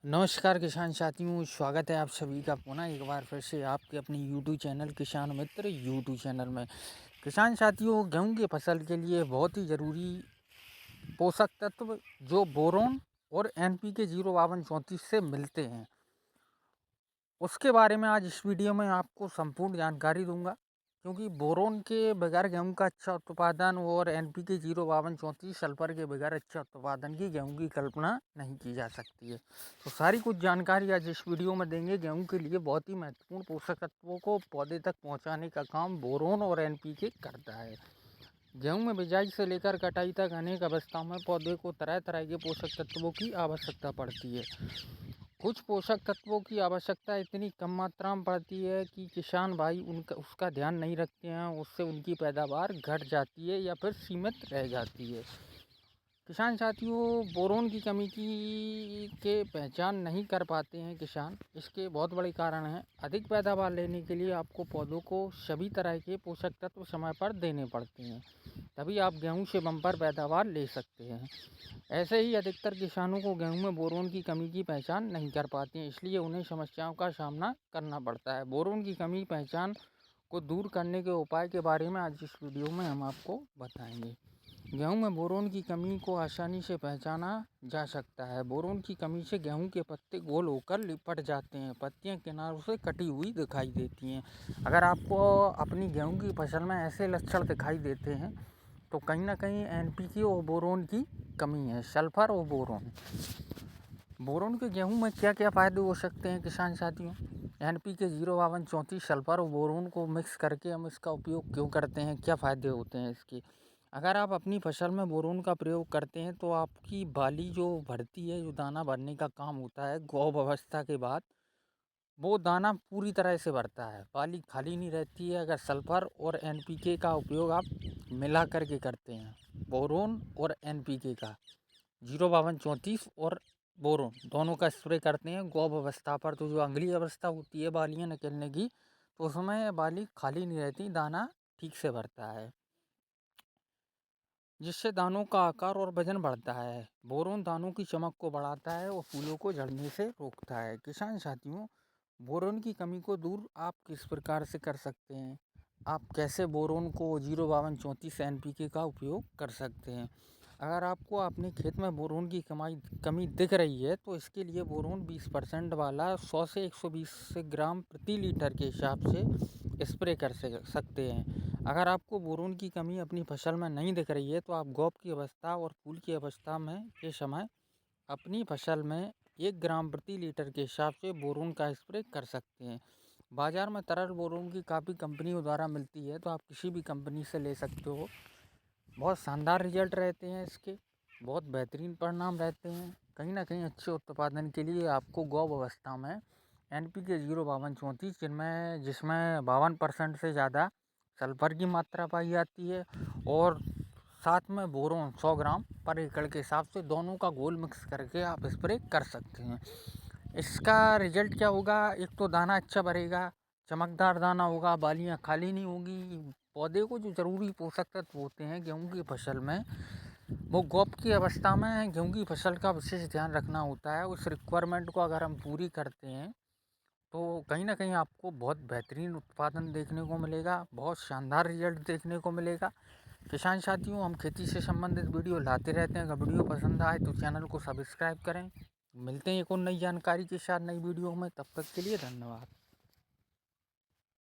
नमस्कार किसान साथियों, स्वागत है आप सभी का पुनः एक बार फिर से आपके अपने यूट्यूब चैनल किसान मित्र यूट्यूब चैनल में। किसान साथियों, गेहूं की फसल के लिए बहुत ही ज़रूरी पोषक तत्व जो बोरोन और एनपीके 05234 से मिलते हैं, उसके बारे में आज इस वीडियो में आपको संपूर्ण जानकारी दूंगा। क्योंकि बोरोन के बगैर गेहूं का अच्छा उत्पादन और एनपीके 05234 सल्फर के बगैर अच्छा उत्पादन की गेहूं की कल्पना नहीं की जा सकती है। तो सारी कुछ जानकारी आज इस वीडियो में देंगे। गेहूं के लिए बहुत ही महत्वपूर्ण पोषक तत्वों को पौधे तक पहुंचाने का काम बोरोन और एनपीके करता है। गेहूं में बिजाई से लेकर कटाई तक अनेक अवस्थाओं में पौधे को तरह तरह के पोषक तत्वों की आवश्यकता पड़ती है। कुछ पोषक तत्वों की आवश्यकता इतनी कम मात्रा में पड़ती है कि किसान भाई उनका उसका ध्यान नहीं रखते हैं, उससे उनकी पैदावार घट जाती है या फिर सीमित रह जाती है। किसान साथियों, बोरोन की कमी की के पहचान नहीं कर पाते हैं किसान। इसके बहुत बड़े कारण हैं। अधिक पैदावार लेने के लिए आपको पौधों को सभी तरह के पोषक तत्व समय पर देने पड़ते हैं, तभी आप गेहूं से बम्पर पैदावार ले सकते हैं। ऐसे ही अधिकतर किसानों को गेहूं में बोरोन की कमी की पहचान नहीं कर पाते हैं, इसलिए उन्हें समस्याओं का सामना करना पड़ता है। बोरोन की कमी पहचान को दूर करने के उपाय के बारे में आज इस वीडियो में हम आपको बताएंगे। गेहूं में बोरोन की कमी को आसानी से पहचाना जा सकता है। बोरोन की कमी से गेहूं के पत्ते गोल होकर लिपट जाते हैं, पत्तियां किनारों से कटी हुई दिखाई देती हैं। अगर आपको अपनी गेहूं की फसल में ऐसे लक्षण दिखाई देते हैं तो कहीं ना कहीं एनपीके और बोरोन की कमी है। सल्फर और बोरोन बोरोन के गेहूं में क्या क्या फ़ायदे हो सकते हैं किसान साथियों? एनपीके 05234 सल्फर और बोरोन को मिक्स करके हम इसका उपयोग क्यों करते हैं, क्या फ़ायदे होते हैं इसके? अगर आप अपनी फसल में बोरोन का प्रयोग करते हैं तो आपकी बाली जो भरती है, जो दाना भरने का काम होता है गौभ अवस्था के बाद, वो दाना पूरी तरह से भरता है, बाली खाली नहीं रहती है। अगर सल्फर और एनपीके का उपयोग आप मिला करके करते हैं, बोरोन और एनपीके का 05234 और बोरोन दोनों का स्प्रे करते हैं गौभ अवस्था पर, तो जो अगली अवस्था होती है बालियाँ निकलने की, तो उसमें बाली खाली नहीं रहती, दाना ठीक से भरता है, जिससे दानों का आकार और वजन बढ़ता है। बोरोन दानों की चमक को बढ़ाता है और फूलों को झड़ने से रोकता है। किसान साथियों, बोरोन की कमी को दूर आप किस प्रकार से कर सकते हैं? आप कैसे बोरोन को 05234 एनपीके का उपयोग कर सकते हैं? अगर आपको अपने खेत में बोरोन की कमी दिख रही है तो इसके लिए बोरोन 20% वाला 100 से 120 ग्राम प्रति लीटर के हिसाब से स्प्रे कर सकते हैं। अगर आपको बोरोन की कमी अपनी फसल में नहीं दिख रही है तो आप गौभ की अवस्था और फूल की अवस्था में के समय अपनी फसल में 1 ग्राम प्रति लीटर के हिसाब से बोरोन का स्प्रे कर सकते हैं। बाज़ार में तरल बोरोन की काफ़ी कंपनियों द्वारा मिलती है, तो आप किसी भी कंपनी से ले सकते हो। बहुत शानदार रिजल्ट रहते हैं इसके, बहुत बेहतरीन परिणाम रहते हैं। कहीं ना कहीं अच्छे उत्पादन के लिए आपको गौभ अवस्था में एनपीके 05234 जिसमें 52% से ज़्यादा सल्फर की मात्रा पाई जाती है और साथ में बोरोन 100 ग्राम पर एकड़ के हिसाब से, दोनों का घोल मिक्स करके आप स्प्रे कर सकते हैं। इसका रिजल्ट क्या होगा? एक तो दाना अच्छा भरेगा, चमकदार दाना होगा, बालियाँ खाली नहीं होगी। पौधे को जो ज़रूरी पोषक तत्व होते हैं गेहूं की फसल में, वो गौभ की अवस्था में गेहूं की फसल का विशेष ध्यान रखना होता है। उस रिक्वायरमेंट को अगर हम पूरी करते हैं तो कहीं ना कहीं आपको बहुत बेहतरीन उत्पादन देखने को मिलेगा, बहुत शानदार रिजल्ट देखने को मिलेगा। किसान साथियों, हम खेती से संबंधित वीडियो लाते रहते हैं। अगर वीडियो पसंद आए तो चैनल को सब्सक्राइब करें। मिलते हैं एक और नई जानकारी के साथ नई वीडियो में, तब तक के लिए धन्यवाद।